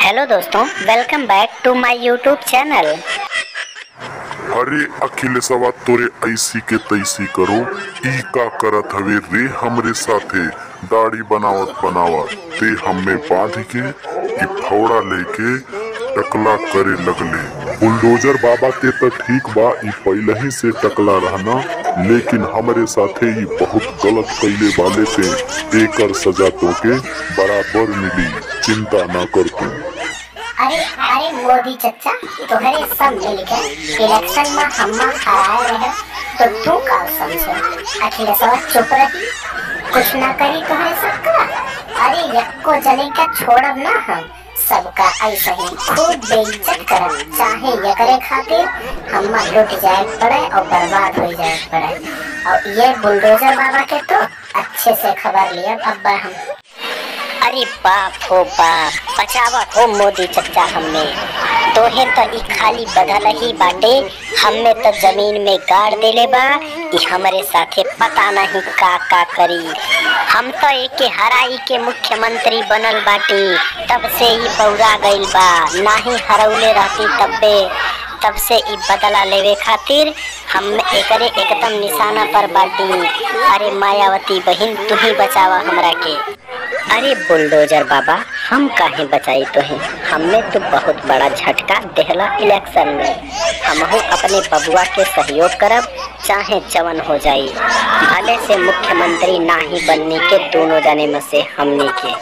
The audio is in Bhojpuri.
हेलो दोस्तों, वेलकम बैक टू माय यूट्यूब चैनल। अरे अखिलेशवा तोरे ऐसी के तैसी करो ई का करत हवे रे हमरे साथे दाढ़ी बनावत ते हमें बांध के कि फौड़ा लेके टकला करे लगले। बुलडोजर बाबा ते तो ठीक बा, ई पहले ही से टकला रहना, लेकिन हमरे साथे ई बहुत गलत कइले वाले पे एकर सजा तोके बराबर मिली, चिंता ना कर तू। अरे अरे मोदी चचा, तोहरे सब मिलके इलेक्शन में हम्मा हराए रहे तो तू का समझे? अखिलेशवा चुप रही, कुछ ना करी तोहरे सबका। अरे यक्को जने का छोड़ब ना, हम सबका ऐसे ही खूब बेइज्जत करब, चाहे एकरे खातिर हम्मा लुट जाए पड़े और बर्बाद हो जाए पड़े। और ये बुलडोजर बाबा के तो अच्छे से खबर लिया अब हम। अरे बाप हो बाप, बचावत हो मोदी चचा हमें। तोहे तो ई खाली बदल ही बाटे, हमें तो जमीन में गाड़ देले बा। ई हमरे साथे पता नहीं का करी। हम तो एक हराई के मुख्यमंत्री बनल बाटे, तब से ई बौरा गइल बा। नाही हरौले रहती तब से ई बदला लेवे खातिर हम एकरे एकदम निशाना पर बाटी। अरे मायावती बहन, तू ही बचावा हमरा के। अरे बुलडोजर बाबा, हम काहे बचाई तोहे? हमें तो बहुत बड़ा झटका देहला इलेक्शन में। हमहू अपने बबुआ के सहयोग करब, चाहे जवन हो जाई। भले से मुख्यमंत्री नाही बनने के दोनों जने में से हमने के।